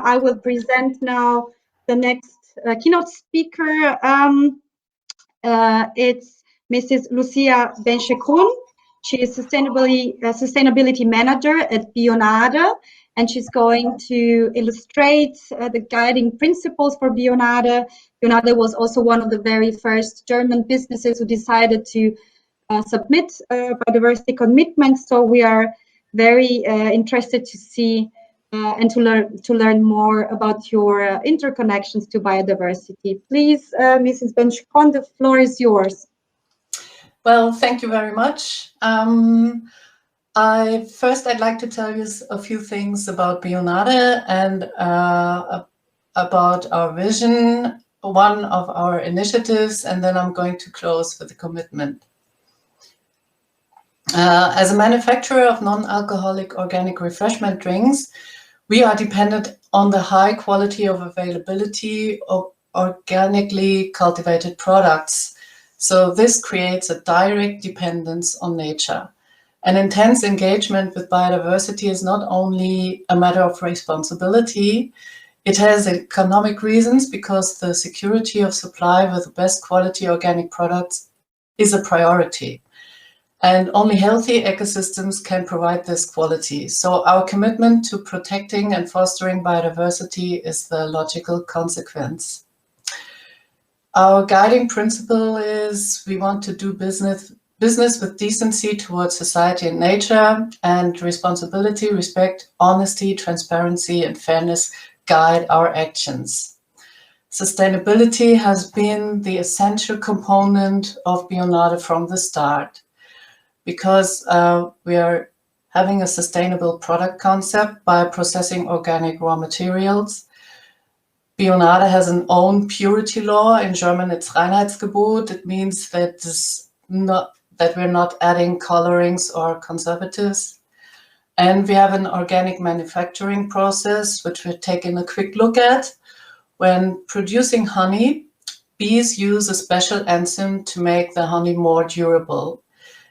I will present now the next keynote speaker. It's Mrs. Lucia Benchekroun. She is sustainability manager at BIONADE, and she's going to illustrate the guiding principles for BIONADE. BIONADE was also one of the very first German businesses who decided to submit biodiversity commitments. So we are very interested to see and to learn more about your interconnections to biodiversity. Please, Mrs. Benchekroun, the floor is yours. Well, thank you very much. First, I'd like to tell you a few things about BIONADE and about our vision, one of our initiatives, and then I'm going to close with a commitment. As a manufacturer of non-alcoholic organic refreshment drinks, we are dependent on the high quality of availability of organically cultivated products. So this creates a direct dependence on nature. An intense engagement with biodiversity is not only a matter of responsibility, it has economic reasons because the security of supply with the best quality organic products is a priority. And only healthy ecosystems can provide this quality. So our commitment to protecting and fostering biodiversity is the logical consequence. Our guiding principle is we want to do business with decency towards society and nature, and responsibility, respect, honesty, transparency, and fairness guide our actions. Sustainability has been the essential component of BIONADE from the start, because we are having a sustainable product concept by processing organic raw materials. BIONADE has an own purity law. In German, it's Reinheitsgebot. It means that we're not adding colorings or conservatives. And we have an organic manufacturing process, which we're taking a quick look at. When producing honey, bees use a special enzyme to make the honey more durable.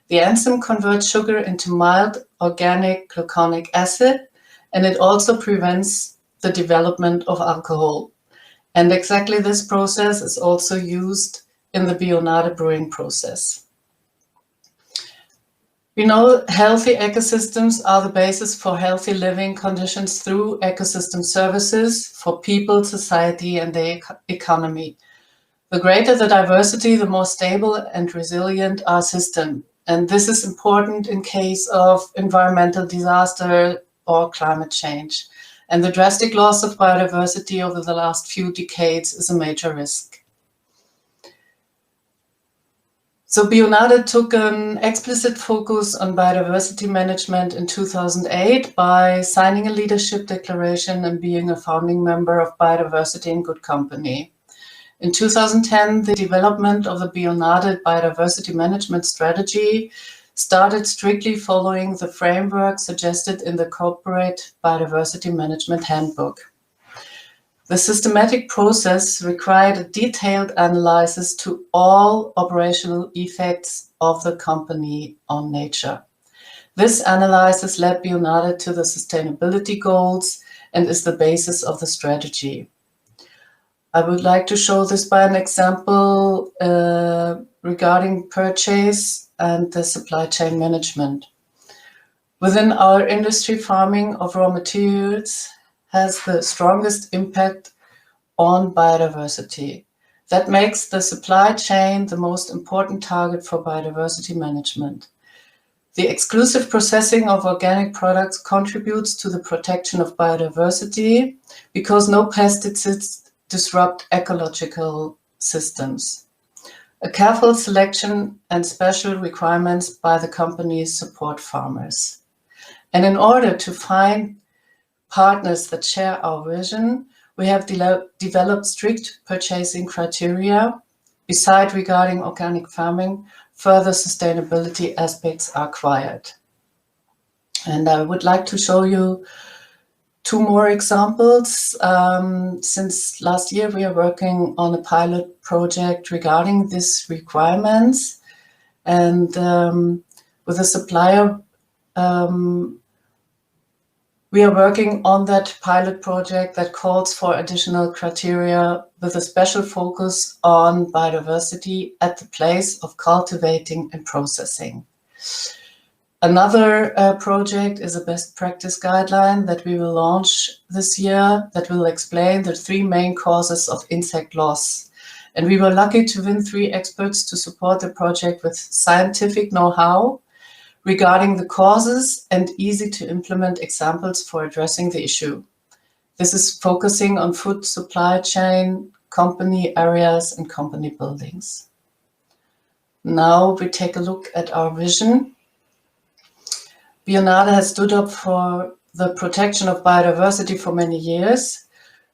The enzyme converts sugar into mild organic gluconic acid, and it also prevents the development of alcohol. And exactly this process is also used in the BIONADE brewing process. We know healthy ecosystems are the basis for healthy living conditions through ecosystem services for people, society, and the economy. The greater the diversity, the more stable and resilient our system. And this is important in case of environmental disaster or climate change. And the drastic loss of biodiversity over the last few decades is a major risk. So BIONADE took an explicit focus on biodiversity management in 2008 by signing a leadership declaration and being a founding member of Biodiversity in Good Company. In 2010, the development of the BIONADE biodiversity management strategy started strictly following the framework suggested in the Corporate Biodiversity Management Handbook. The systematic process required a detailed analysis to all operational effects of the company on nature. This analysis led BIONADE to the sustainability goals and is the basis of the strategy. I would like to show this by an example regarding purchase and the supply chain management. Within our industry, farming of raw materials has the strongest impact on biodiversity. That makes the supply chain the most important target for biodiversity management. The exclusive processing of organic products contributes to the protection of biodiversity because no pesticides disrupt ecological systems. A careful selection and special requirements by the companies support farmers. And in order to find partners that share our vision, we have developed strict purchasing criteria. Besides regarding organic farming, further sustainability aspects are required. And I would like to show you two more examples. Since last year, we are working on a pilot project regarding these requirements. And with a supplier, We are working on that pilot project that calls for additional criteria with a special focus on biodiversity at the place of cultivating and processing. Another project is a best practice guideline that we will launch this year that will explain the 3 main causes of insect loss. And we were lucky to win 3 experts to support the project with scientific know-how regarding the causes and easy to implement examples for addressing the issue. This is focusing on food supply chain, company areas, and company buildings. Now we take a look at our vision. BIONADE has stood up for the protection of biodiversity for many years.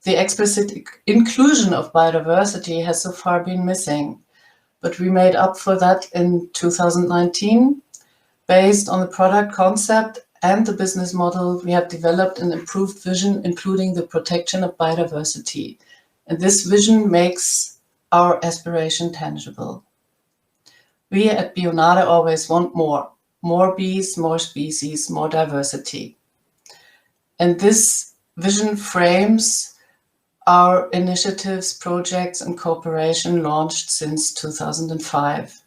The explicit inclusion of biodiversity has so far been missing, but we made up for that in 2019. Based on the product concept and the business model, we have developed an improved vision, including the protection of biodiversity. And this vision makes our aspiration tangible. We at BIONADE always want more. More bees, more species, more diversity. And this vision frames our initiatives, projects, and cooperation launched since 2005.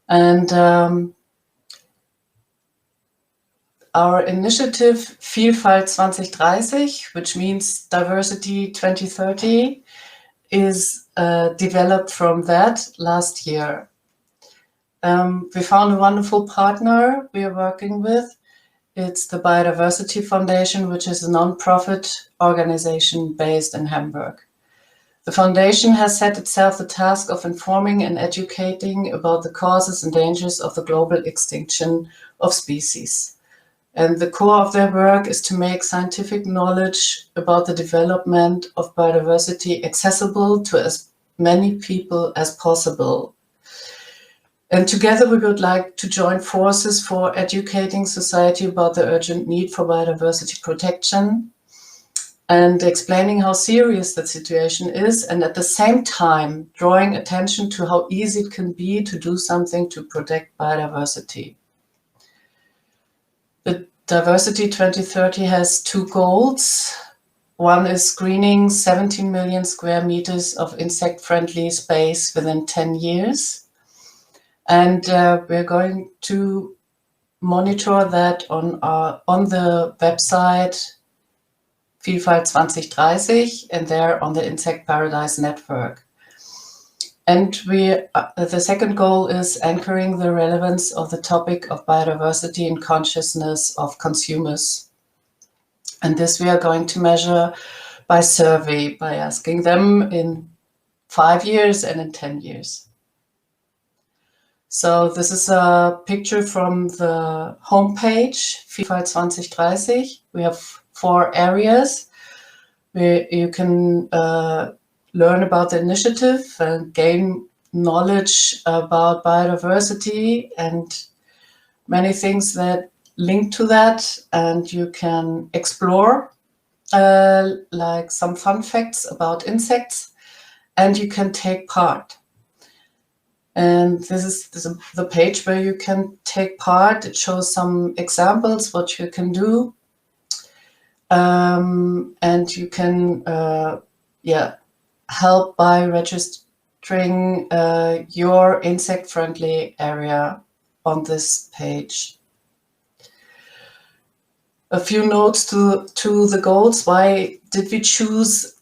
And our initiative Vielfalt 2030, which means Diversity 2030, is developed from that last year. We found a wonderful partner we are working with. It's the Biodiversity Foundation, which is a non-profit organization based in Hamburg. The foundation has set itself the task of informing and educating about the causes and dangers of the global extinction of species. And the core of their work is to make scientific knowledge about the development of biodiversity accessible to as many people as possible. And together we would like to join forces for educating society about the urgent need for biodiversity protection and explaining how serious the situation is, and at the same time drawing attention to how easy it can be to do something to protect biodiversity. The Diversity 2030 has 2 goals. One is screening 17 million square meters of insect-friendly space within 10 years. And we're going to monitor that on the website Vielfalt 2030 and there on the Insect Paradise Network. And the second goal is anchoring the relevance of the topic of biodiversity in consciousness of consumers. And this we are going to measure by survey, by asking them in 5 years and in 10 years. So this is a picture from the homepage, Vielfalt 2030. We have 4 areas where you can learn about the initiative and gain knowledge about biodiversity and many things that link to that. And you can explore like some fun facts about insects, and you can take part. And this is the page where you can take part. It shows some examples, what you can do. And you can help by registering your insect-friendly area on this page. A few notes to the goals. Why did we choose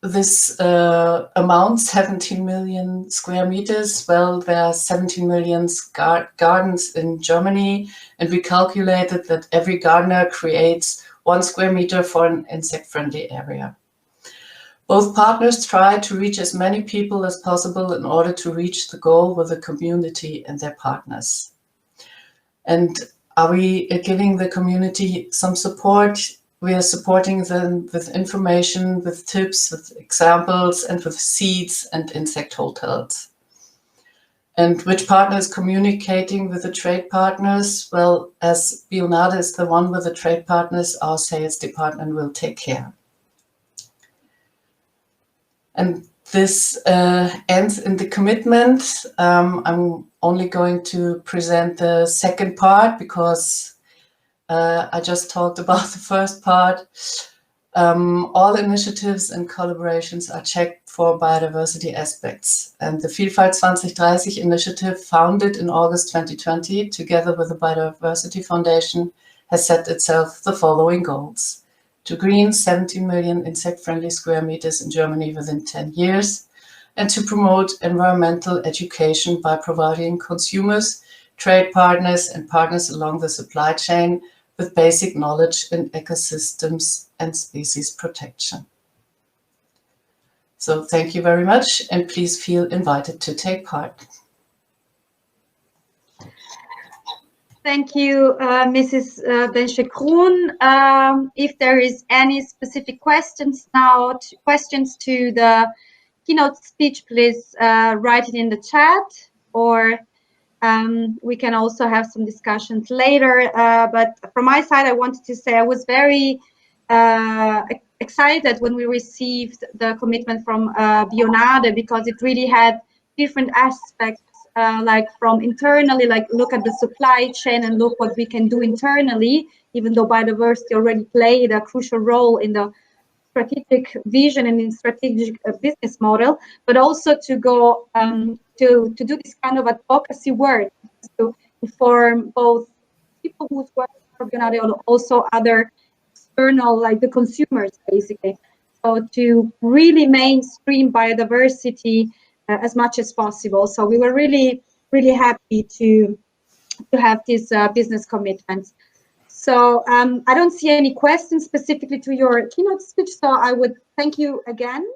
this amount, 17 million square meters? Well, there are 17 million gardens in Germany, and we calculated that every gardener creates 1 square meter for an insect-friendly area. Both partners try to reach as many people as possible in order to reach the goal with the community and their partners. And are we giving the community some support? We are supporting them with information, with tips, with examples, and with seeds and insect hotels. And which partner is communicating with the trade partners? Well, as BIONADE is the one with the trade partners, our sales department will take care. And this ends in the commitment. I'm only going to present the second part because I just talked about the first part. All initiatives and collaborations are checked for biodiversity aspects. And the Vielfalt 2030 initiative, founded in August 2020, together with the Biodiversity Foundation, has set itself the following goals: to green 70 million insect-friendly square meters in Germany within 10 years, and to promote environmental education by providing consumers, trade partners, and partners along the supply chain with basic knowledge in ecosystems and species protection. So thank you very much, and please feel invited to take part. Thank you, Mrs. Benchekroun. If there is any specific questions now, questions to the keynote speech, please write it in the chat, or we can also have some discussions later. But from my side, I wanted to say I was very excited when we received the commitment from BIONADE, because it really had different aspects, like from internally, like look at the supply chain and look what we can do internally, even though biodiversity already played a crucial role in the strategic vision and in strategic business model, but also to go to do this kind of advocacy work to inform both people who's working for BIONADE and also other external, like the consumers, basically. So to really mainstream biodiversity as much as possible. So we were really, really happy to have these business commitments. So I don't see any questions specifically to your keynote speech, so I would thank you again